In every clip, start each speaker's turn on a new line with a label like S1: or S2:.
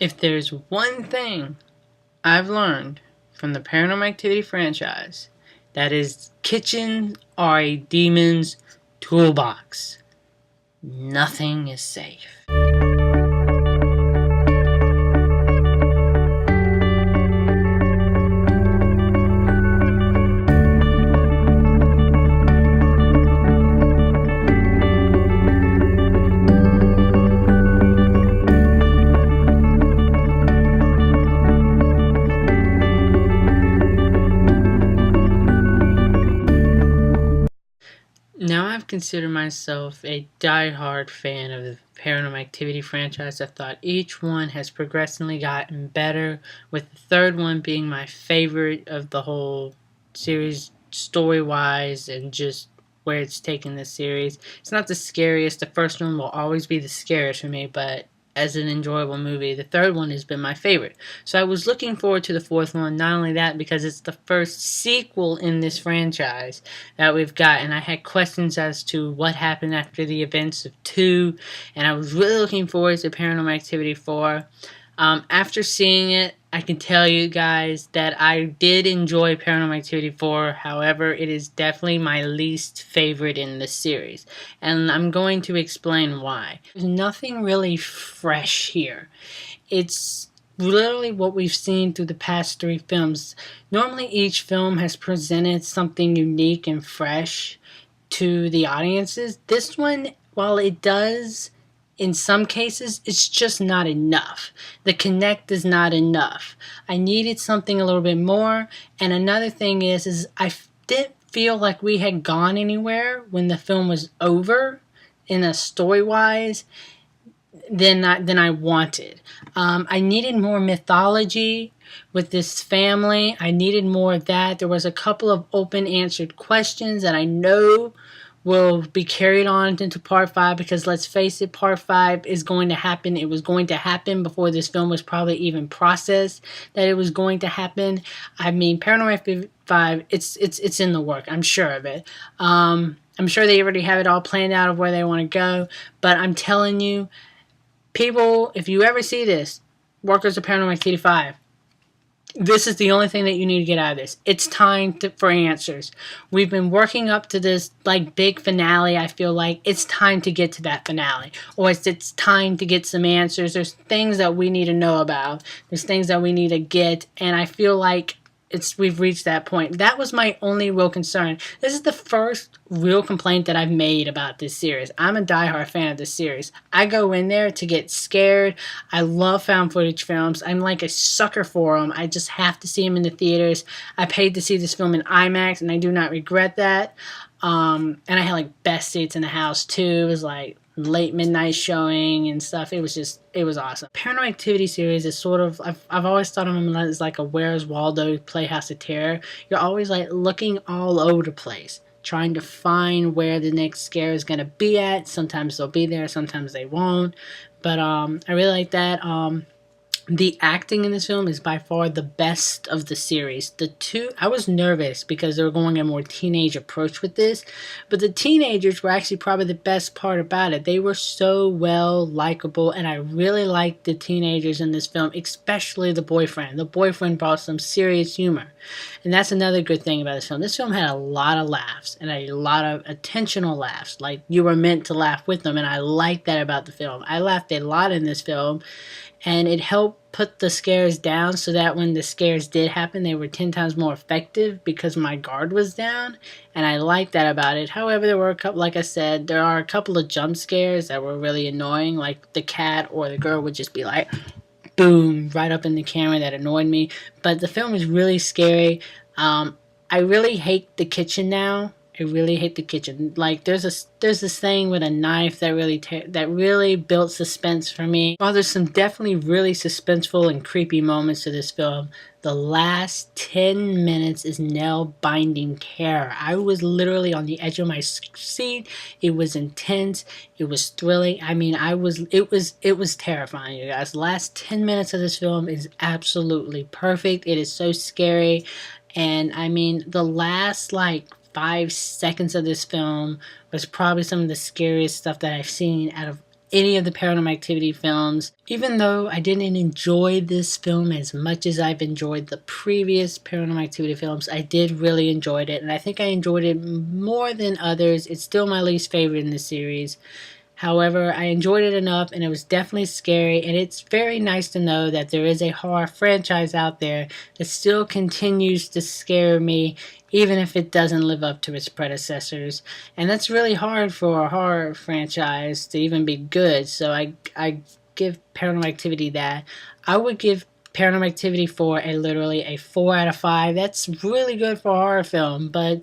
S1: If there's one thing I've learned from the Paranormal Activity franchise, that is kitchens are a demon's toolbox. Nothing is safe. Now I've considered myself a die-hard fan of the Paranormal Activity franchise. I thought each one has progressively gotten better, with the third one being my favorite of the whole series, story-wise, and just where it's taken the series. It's not the scariest. The first one will always be the scariest for me, but as an enjoyable movie, the third one has been my favorite. So I was looking forward to the fourth one, not only that, because it's the first sequel in this franchise that we've got, and I had questions as to what happened after the events of 2, and I was really looking forward to Paranormal Activity 4. After seeing it, I can tell you guys that I did enjoy Paranormal Activity 4. However, it is definitely my least favorite in the series, and I'm going to explain why. There's nothing really fresh here. It's literally what we've seen through the past 3 films. Normally each film has presented something unique and fresh to the audiences. This one, while it does in some cases, it's just not enough. The connect is not enough. I needed something a little bit more. And another thing is I didn't feel like we had gone anywhere when the film was over in a story-wise than I wanted. I needed more mythology with this family. I needed more of that. There was a couple of open answered questions that I know will be carried on into part 5, because let's face it, part 5 is going to happen. It was going to happen before this film was probably even processed that it was going to happen. I mean, Paranormal Activity 5, it's in the work. I'm sure of it. I'm sure they already have it all planned out of where they want to go, but I'm telling you, people, if you ever see this, workers of Paranormal Activity 5, this is the only thing that you need to get out of this. It's time for answers. We've been working up to this like big finale. I feel like it's time to get to that finale, or it's time to get some answers. There's things that we need to know about. There's things that we need to get, and I feel like we've reached that point. That was my only real concern. This is the first real complaint that I've made about this series. I'm a diehard fan of this series. I go in there to get scared. I love found footage films. I'm like a sucker for them. I just have to see them in the theaters. I paid to see this film in IMAX, and I do not regret that. And I had like best seats in the house too. It was like late midnight showing and stuff. It was awesome. Paranormal Activity series is sort of, I've always thought of them as like a Where's Waldo Playhouse of Terror. You're always like looking all over the place, trying to find where the next scare is going to be at. Sometimes they'll be there, sometimes they won't. But I really like that. The acting in this film is by far the best of the series. I was nervous because they were going a more teenage approach with this, but the teenagers were actually probably the best part about it. They were so well likable, and I really liked the teenagers in this film, especially the boyfriend. The boyfriend brought some serious humor, and that's another good thing about this film. This film had a lot of laughs, and a lot of attentional laughs, like you were meant to laugh with them, and I liked that about the film. I laughed a lot in this film, and it helped put the scares down so that when the scares did happen, they were 10 times more effective because my guard was down, and I liked that about it. However, there were a couple, like I said, there are a couple of jump scares that were really annoying, like the cat or the girl would just be like, boom, right up in the camera. That annoyed me. But the film is really scary. I really hate the kitchen now. I really hate the kitchen. Like there's this thing with a knife that really built suspense for me. While there's some definitely really suspenseful and creepy moments to this film, the last 10 minutes is nail-binding terror. I was literally on the edge of my seat. It was intense. It was thrilling. I mean, it was terrifying, you guys. The last 10 minutes of this film is absolutely perfect. It is so scary. And I mean, the last like 5 seconds of this film was probably some of the scariest stuff that I've seen out of any of the Paranormal Activity films. Even though I didn't enjoy this film as much as I've enjoyed the previous Paranormal Activity films, I did really enjoy it, and I think I enjoyed it more than others. It's still my least favorite in the series. However, I enjoyed it enough, and it was definitely scary, and it's very nice to know that there is a horror franchise out there that still continues to scare me, even if it doesn't live up to its predecessors. And that's really hard for a horror franchise to even be good, so I give Paranormal Activity that. I would give Paranormal Activity 4 literally a 4 out of 5. That's really good for a horror film, but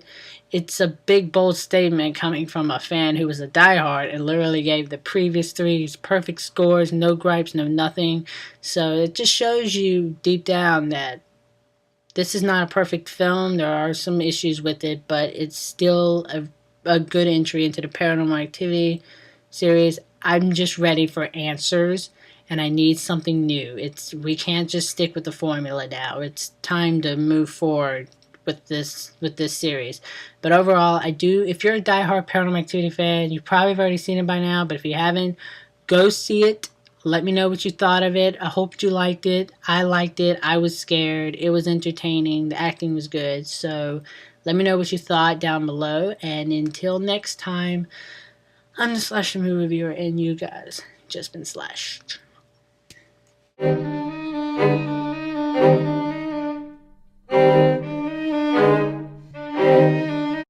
S1: it's a big, bold statement coming from a fan who was a diehard and literally gave the previous three perfect scores, no gripes, no nothing. So it just shows you deep down that this is not a perfect film. There are some issues with it, but it's still a good entry into the Paranormal Activity series. I'm just ready for answers, and I need something new. We can't just stick with the formula now. It's time to move forward with this series. But overall, I do. If you're a diehard Paranormal Activity fan, you probably have already seen it by now. But if you haven't, go see it. Let me know what you thought of it. I hope you liked it. I liked it. I was scared. It was entertaining. The acting was good. So let me know what you thought down below. And until next time, I'm the Slasher Movie Reviewer, and you guys just been slashed.